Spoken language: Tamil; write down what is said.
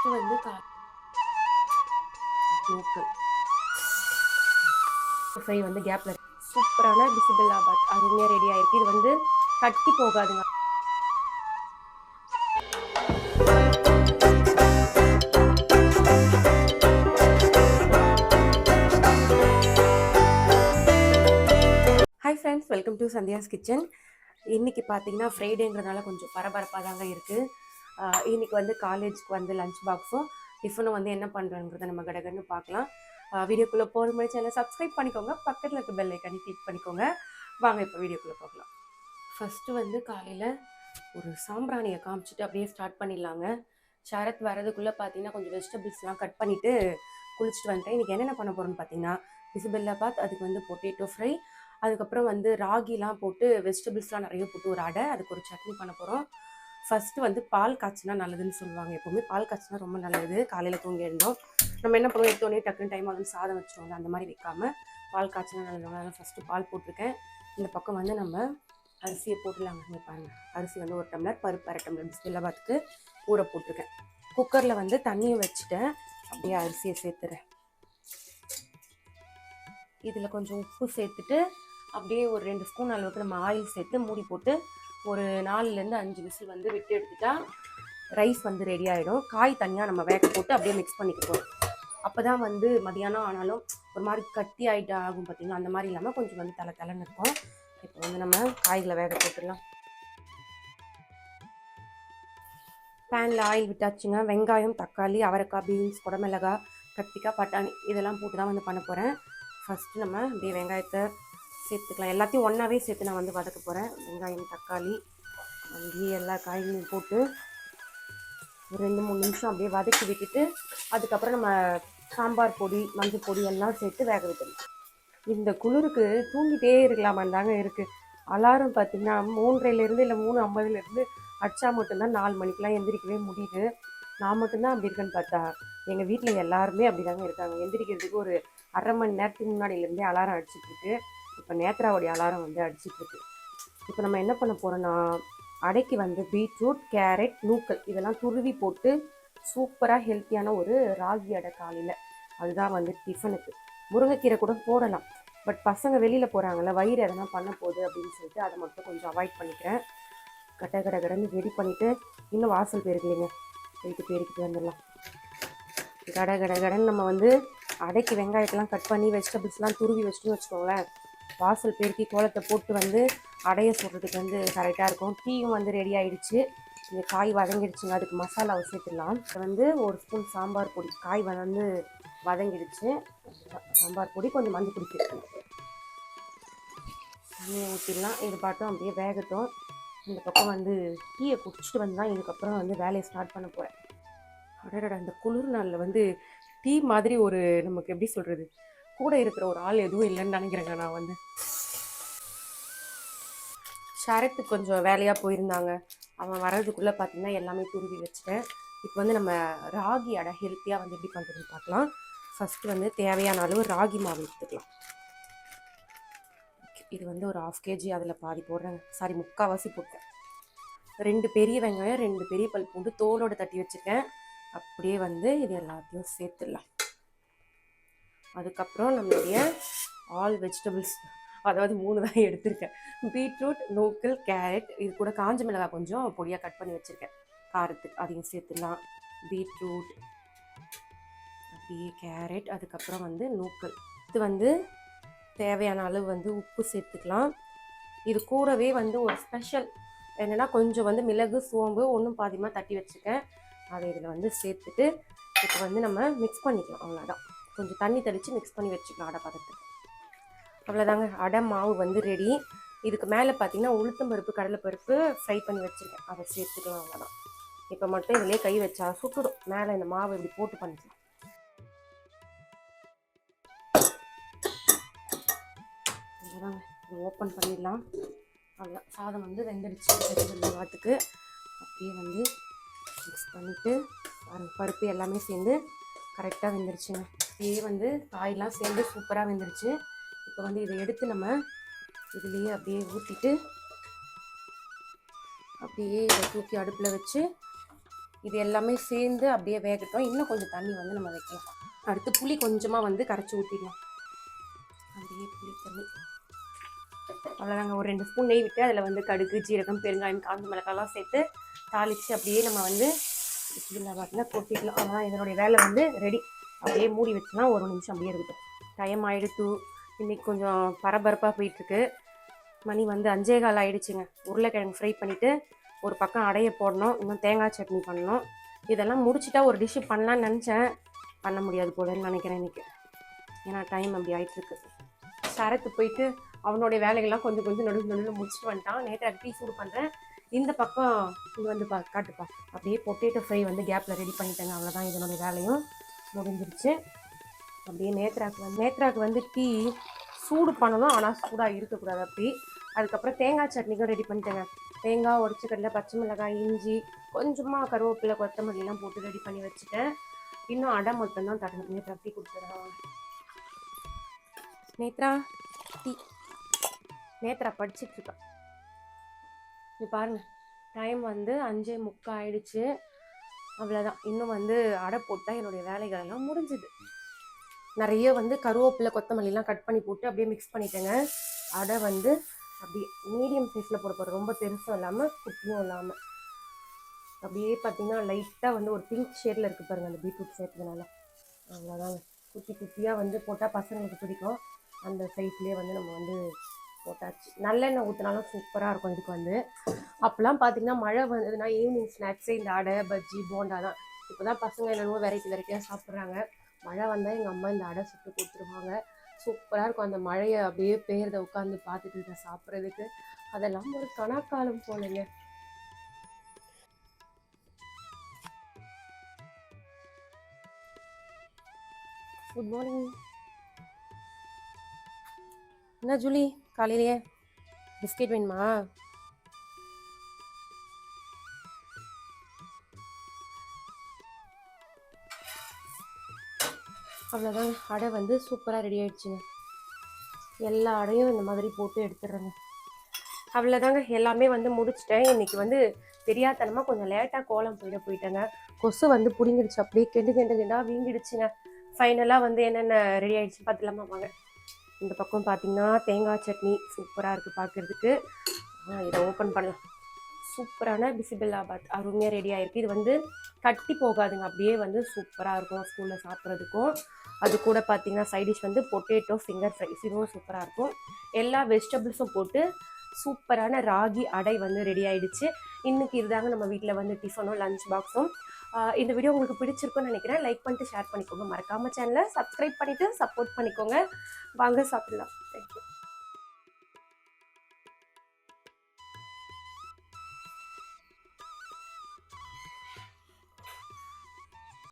ஃபஸ்ட்டு வந்து லோக்கல் ஃப்ரை வந்து கேப்பில் சூப்பரான பிசிபெல்லாபாத் அருமையாக ரெடி ஆகிருக்கு. இது வந்து கட்டி போகாதுங்க. Hi friends, welcome to Sandhya's kitchen. இன்றைக்கி பார்த்தீங்கன்னா ஃப்ரைடேங்கிறதுனால கொஞ்சம் பரபரப்பாக தாங்க இருக்குது. இன்றைக்கி வந்து காலேஜுக்கு வந்து லஞ்ச் பாக்ஸும் டிஃபனும் வந்து என்ன பண்ணுறோங்கிறத நம்ம கடகடன்னு பார்க்கலாம். வீடியோக்குள்ளே போகிற மாதிரி சேனலை சப்ஸ்கிரைப் பண்ணிக்கோங்க, பக்கத்தில் இருக்க பெல் ஐக்கானி கிளிக் பண்ணிக்கோங்க. வாங்க இப்போ வீடியோக்குள்ளே பார்க்கலாம். ஃபஸ்ட்டு வந்து காலையில் ஒரு சாம்பிராணியை காமிச்சிட்டு அப்படியே ஸ்டார்ட் பண்ணிடலாங்க. ஷரத் வரதுக்குள்ளே பார்த்தீங்கன்னா கொஞ்சம் வெஜிடபிள்ஸ்லாம் கட் பண்ணிவிட்டு குளிச்சுட்டு வந்துட்டேன். இன்றைக்கி என்னென்ன பண்ண போகிறோன்னு பார்த்தீங்கன்னா பிசிபெல்லாபாத், அதுக்கு வந்து பொட்டேட்டோ ஃப்ரை, அதுக்கப்புறம் வந்து ராகிலாம் போட்டு வெஜிடபிள்ஸ்லாம் நிறைய போட்டு ஒரு அடை, அதுக்கு ஒரு சட்னி பண்ண போகிறோம். ஃபஸ்ட்டு வந்து பால் காய்ச்சினா நல்லதுன்னு சொல்லுவாங்க. எப்போவுமே பால் காய்ச்சினா ரொம்ப நல்லது. காலையில் தூங்கி எழுந்தோம் நம்ம என்ன பண்ணுவோம், எடுத்தோடனே டக்குன்னு டைம் ஆகுது சாதம் வச்சுருவோம்ல, அந்த மாதிரி வைக்காமல் பால் காய்ச்சினா நல்லது. அதனால் ஃபஸ்ட்டு பால் போட்டிருக்கேன். இந்த பக்கம் வந்து நம்ம அரிசியை போட்டுலாங்க. பாருங்கள், அரிசி வந்து 1 டம்ளர், பருப்பு 1/2 டம்ளர் பிசிபெல்லாபாத்துக்கு ஊற போட்டிருக்கேன். குக்கரில் வந்து தண்ணியை வச்சுட்டேன். அப்படியே அரிசியை சேர்த்துறேன். இதில் கொஞ்சம் உப்பு சேர்த்துட்டு அப்படியே ஒரு 2 ஸ்பூன் அளவுக்கு நம்ம ஆயில் சேர்த்து மூடி போட்டு ஒரு 4லேருந்து 5 விசில் வந்து விட்டு எடுத்துட்டா ரைஸ் வந்து ரெடி ஆகிடும். காய் தனியாக நம்ம வேக போட்டு அப்படியே மிக்ஸ் பண்ணிக்கிறோம். அப்போ தான் வந்து மதியானம் ஆனாலும் ஒரு மாதிரி கட்டி ஆகிட்டு ஆகும் பார்த்திங்கன்னா, அந்த மாதிரி இல்லாமல் கொஞ்சம் வந்து தலைன்னு இருக்கும். இப்போ வந்து நம்ம காய்களை வேக போட்டுடலாம். பேனில் ஆயில் விட்டாச்சுங்க. வெங்காயம், தக்காளி, அவரைக்காய், பீன்ஸ், குடமிளகாய், கத்திரிக்காய், பட்டாணி இதெல்லாம் போட்டு தான் வந்து பண்ண போகிறேன். ஃபஸ்ட்டு நம்ம அப்படியே வெங்காயத்தை சேர்த்துக்கலாம். எல்லாத்தையும் ஒன்றாவே சேர்த்து நான் வந்து வதக்க போகிறேன். வெங்காயம், தக்காளி, அங்கேயே எல்லா காய்களையும் போட்டு ஒரு 2-3 நிமிஷம் அப்படியே வதக்கி விட்டுட்டு அதுக்கப்புறம் நம்ம சாம்பார் பொடி, மஞ்சள் பொடி எல்லாம் சேர்த்து வேக விட்டுடலாம். இந்த குளிருக்கு தூங்கிட்டே இருக்கலாமான்னு தாங்க இருக்குது. அலாரம் பார்த்திங்கன்னா 3:30 இல்லை 3:50 அடிச்சா மட்டும்தான் 4 மணிக்கெலாம் எந்திரிக்கவே முடியுது. நான் மட்டும்தான் அப்படி இருக்கேன்னு பார்த்தா எங்கள் வீட்டில் எல்லாருமே அப்படி தாங்க இருக்காங்க. எந்திரிக்கிறதுக்கு ஒரு 1/2 மணி நேரத்துக்கு முன்னாடியிலேருந்தே அலாரம் அடிச்சிட்ருக்கு. இப்போ நேத்ராவுடைய அலாரம் வந்து அடிச்சிட்ருக்கு. இப்போ நம்ம என்ன பண்ண போகிறோன்னா, அடைக்கு வந்து பீட்ரூட், கேரட், நூக்கல் இதெல்லாம் துருவி போட்டு சூப்பராக ஹெல்த்தியான ஒரு ராகி அடை காலையில். அதுதான் வந்து டிஃபனுக்கு. முருங்கைக்கீரை கூட போடலாம், பட் பசங்க வெளியில் போகிறாங்கல்ல, வயிறு எதனா பண்ண போகுது அப்படின்னு சொல்லிட்டு அதை மட்டும் கொஞ்சம் அவாய்ட் பண்ணிக்கிறேன். கடன்னு ரெடி பண்ணிவிட்டு இன்னும் வாசல் பெருக்கலைங்க, பெருக்கிட்டு வந்துடலாம். கடன்னு நம்ம வந்து அடைக்கு வெங்காயத்தெல்லாம் கட் பண்ணி வெஜிடபிள்ஸ்லாம் துருவி வச்சுட்டு வச்சுக்கோங்களேன், வாசல் பெருக்கி கோலத்தை போட்டு வந்து அடைய சொல்கிறதுக்கு வந்து கரெக்டாக இருக்கும். டீயும் வந்து ரெடி ஆகிடுச்சு. இந்த காய் வதங்கிடுச்சுங்க. அதுக்கு மசாலாவை சேர்த்துடலாம். வந்து 1 ஸ்பூன் சாம்பார் பொடி, காய் வந்து வதங்கிடுச்சு. சாம்பார் பொடி, கொஞ்சம் மஞ்சள் பொடி சேர்த்துக்கலாம். தண்ணியை ஊற்றிடலாம். இது பாட்டும் அப்படியே வேகட்டும். இந்த பக்கம் வந்து டீயை குடிச்சிட்டு வந்து தான் இதுக்கப்புறம் வந்து வேலையை ஸ்டார்ட் பண்ண போகிறேன். அடடா, இந்த குளிர் நாளில் வந்து டீ மாதிரி ஒரு நமக்கு எப்படி சொல்கிறது, கூட இருக்கிற ஒரு ஆள் எதுவும் இல்லைன்னு நினைக்கிறேங்க. நான் வந்து ஷரத்துக்கு கொஞ்சம் வேலையாக போயிருந்தாங்க. அவன் வர்றதுக்குள்ளே பார்த்திங்கன்னா எல்லாமே துருவி வச்சுட்டேன். இப்போ வந்து நம்ம ராகி அடை ஹெல்த்தியாக வந்து எப்படி பண்ணுறதுன்னு பார்க்கலாம். ஃபஸ்ட்டு வந்து தேவையான அளவு ராகி மாவு எடுத்துக்கலாம். இது வந்து ஒரு 1/2 kg, அதில் பாதி போடுறேங்க. சாரி, 3/4 போட்டேன். 2 பெரிய வெங்காயம், 2 பெரிய பல் பூண்டு தோலோடு தட்டி வச்சுருக்கேன். அப்படியே வந்து இது எல்லாத்தையும் சேர்த்துடலாம். அதுக்கப்புறம் நம்மளுடைய ஆல் வெஜிடபிள்ஸ், அதாவது 3 தான் எடுத்திருக்கேன். பீட்ரூட், நூக்கல், கேரட், இது கூட காஞ்ச மிளகாய் கொஞ்சம் பொடியாக கட் பண்ணி வச்சுருக்கேன் காரத்துக்கு, அதையும் சேர்த்துடலாம். பீட்ரூட், அப்படியே கேரட், அதுக்கப்புறம் வந்து நூக்கல். இது வந்து தேவையான அளவு வந்து உப்பு சேர்த்துக்கலாம். இது கூடவே வந்து ஒரு ஸ்பெஷல் என்னென்னா, கொஞ்சம் வந்து மிளகு, சோம்பு ஒன்றும் பாதியமாக தட்டி வச்சுருக்கேன். அதை இதில் வந்து சேர்த்துட்டு இப்போ வந்து நம்ம மிக்ஸ் பண்ணிக்கலாம். அவ்வளோதான், கொஞ்சம் தண்ணி தெளித்து மிக்ஸ் பண்ணி வச்சுக்கலாம் அடை பதத்துக்கு. அவ்வளோதாங்க, அடை மாவு வந்து ரெடி. இதுக்கு மேலே பார்த்தீங்கன்னா உளுத்தம்பருப்பு, கடலைப்பருப்பு ஃப்ரை பண்ணி வச்சுருக்கேன், அதை சேர்த்துக்கலாம். அவ்வளோதான். இப்போ மட்டும் இதிலே கை வச்சா சுட்டுடும். மேலே இந்த மாவு இப்படி போட்டு பண்ணிக்கலாம். அவ்வளோதாங்க, இது ஓப்பன் பண்ணிடலாம். அவ்வளோதான், சாதம் வந்து வெந்துடுச்சு. வெங்காயத்துக்கு அப்படியே வந்து மிக்ஸ் பண்ணிவிட்டு பருப்பு எல்லாமே சேர்ந்து கரெக்டாக வெந்துருச்சுங்க. அப்படியே வந்து காயெலாம் சேர்ந்து சூப்பராக வெந்துருச்சு. இப்போ வந்து இதை எடுத்து நம்ம இதுலேயே அப்படியே ஊற்றிட்டு அப்படியே இதை தூக்கி அடுப்பில் வச்சு இது எல்லாமே சேர்ந்து அப்படியே வேகட்டும். இன்னும் கொஞ்சம் தண்ணி வந்து நம்ம வைக்கலாம். அடுத்து புளி கொஞ்சமாக வந்து கரைச்சி ஊற்றிடலாம். அப்படியே புளி தண்ணி அவ்வளோதாங்க. ஒரு 2 ஸ்பூன் நெய் விட்டு அதில் வந்து கடுகு, ஜீரகம், பெருங்காயம், காஞ்ச மிளகாலாம் சேர்த்து தாளித்து அப்படியே நம்ம வந்து பிஸ்மில்லாஹ் கொட்டிக்கலாம். ஆனால் இதனுடைய வேலை வந்து ரெடி. அப்படியே மூடி வச்சுனா 1 நிமிஷம் அப்படியே இருக்கட்டும். டைம் ஆகிடுத்து. இன்றைக்கி கொஞ்சம் பரபரப்பாக போயிட்டுருக்கு. மணி வந்து 5:15 ஆகிடுச்சுங்க. உருளைக்கிழங்கு ஃப்ரை பண்ணிவிட்டு ஒரு பக்கம் அடைய போடணும். இன்னும் தேங்காய் சட்னி பண்ணணும். இதெல்லாம் முடிச்சுட்டா ஒரு டிஷ்ஷு பண்ணலான்னு நினச்சேன். பண்ண முடியாது போலன்னு நினைக்கிறேன் இன்றைக்கி. ஏன்னா டைம் அப்படி ஆகிட்டுருக்கு. சரத்து போயிட்டு அவனுடைய வேலைகள்லாம் கொஞ்சம் நடுவில் முடிச்சுட்டு வந்துட்டான். நேற்று டீ சூடு பண்ணுறேன். இந்த பக்கம் இது வந்து காட்டுப்பா. அப்படியே பொட்டேட்டோ ஃப்ரை வந்து கேப்பில் ரெடி பண்ணிட்டேங்க. அவ்வளோதான், இதனுடைய வேலையும் முடிஞ்சிருச்சு. அப்படியே நேத்ராக்கு வந்து டீ சூடு பண்ணணும், ஆனால் சூடாக இருக்கக்கூடாது. அப்படி அதுக்கப்புறம் தேங்காய் சட்னிக்கும் ரெடி பண்ணிட்டேங்க. தேங்காய், உடச்சிக்கடலை, பச்சை மிளகாய், இஞ்சி, கொஞ்சமாக கருவேப்பிலை, கொத்தமல்லிலாம் போட்டு ரெடி பண்ணி வச்சுட்டேன். இன்னும் அடை மட்டும்தான் தரணும். நேத்ரா டீ கொடுத்துட்றேன். நேத்ரா டீ. நேத்ரா படிச்சிட்ருக்கா. இது பாருங்கள், டைம் வந்து 5:45 ஆகிடுச்சு. அவ்வளோதான். இன்னும் வந்து அடை போட்டால் என்னுடைய வேலைகள் எல்லாம் முடிஞ்சுது. நிறைய வந்து கருவேப்பிலை, கொத்தமல்லிலாம் கட் பண்ணி போட்டு அப்படியே மிக்ஸ் பண்ணிட்டேங்க. அடை வந்து அப்படியே மீடியம் சைஸில் போட போகிறேன். ரொம்ப பெருசும் இல்லாமல் குட்டியும் இல்லாமல். அப்படியே பார்த்திங்கன்னா லைட்டாக வந்து ஒரு பிங்க் ஷேடில் இருக்குது பாருங்கள் அந்த பீட்ரூட் சேர்த்ததுனால. அவ்வளோதாங்க. குட்டி குட்டியாக வந்து போட்டால் பசங்களுக்கு பிடிக்கும். அந்த சைஸ்லேயே வந்து நம்ம வந்து போட்டாச்சு. நல்லெண்ணெய் ஊற்றினாலும் சூப்பராக இருக்கும். இதுக்கு வந்து அப்போலாம் பார்த்திங்கன்னா மழை வந்ததுன்னா ஈவினிங் ஸ்நாக்ஸே இந்த அடை, பஜ்ஜி, போண்டா தான். இப்போ தான் பசங்க என்னென்னமோ வெரைட்டியாக சாப்பிட்றாங்க. மழை வந்தால் எங்கள் அம்மா இந்த அடை சுட்டு கொடுத்துருவாங்க. சூப்பராக இருக்கும். அந்த மழையை அப்படியே பெய்யறதை உட்காந்து பார்த்துட்டு இருக்க சாப்பிட்றதுக்கு அதெல்லாம் ஒரு கணக்காலம் போலங்க. Good morning. என்ன ஜூலி, காலையிலேயே பிஸ்கெட் வேணுமா? அவ்வளோதாங்க. அடை வந்து சூப்பராக ரெடி ஆகிடுச்சுங்க. எல்லா அடையும் இந்த மாதிரி போட்டு எடுத்துடுறேங்க. அவ்வளோதாங்க. எல்லாமே வந்து முடிச்சிட்டேன். இன்றைக்கி வந்து தெரியாதனமாக கொஞ்சம் லேட்டாக கோலம் போயிட்டேங்க. கொசு வந்து பிடிங்கிடுச்சு. அப்படியே கெண்டா வீங்கிடுச்சுங்க. ஃபைனலாக வந்து என்னென்ன ரெடி ஆகிடுச்சு பார்த்துலாமா வாங்க. இந்த பக்கம் பார்த்திங்கன்னா தேங்காய் சட்னி சூப்பராக இருக்குது பார்க்குறதுக்கு. இதை ஓப்பன் பண்ணலாம். சூப்பரான பிசிபெல்லாபாத் அருமையாக ரெடி ஆகிருக்கு. இது வந்து கட்டி போகாதுங்க. அப்படியே வந்து சூப்பராக இருக்கும் ஸ்கூலில் சாப்பிட்றதுக்கும். அது கூட பார்த்திங்கன்னா சைடிஷ் வந்து பொட்டேட்டோ ஃபிங்கர் ஃப்ரைஸ், இதுவும் சூப்பராக இருக்கும். எல்லா வெஜிடபிள்ஸும் போட்டு சூப்பரான ராகி அடை வந்து ரெடி ஆகிடுச்சு. இன்றைக்கி இதுதாங்க நம்ம வீட்டில் வந்து டிஃபனும் லஞ்ச் பாக்ஸும். இந்த வீடியோ உங்களுக்கு பிடிச்சிருக்குன்னு நினைக்கிறேன். லைக் பண்ணிட்டு ஷேர் பண்ணிக்கோங்க. மறக்காமல் சேனலை சப்ஸ்கிரைப் பண்ணிவிட்டு சப்போர்ட் பண்ணிக்கோங்க. வாங்க சாப்பிடலாம்.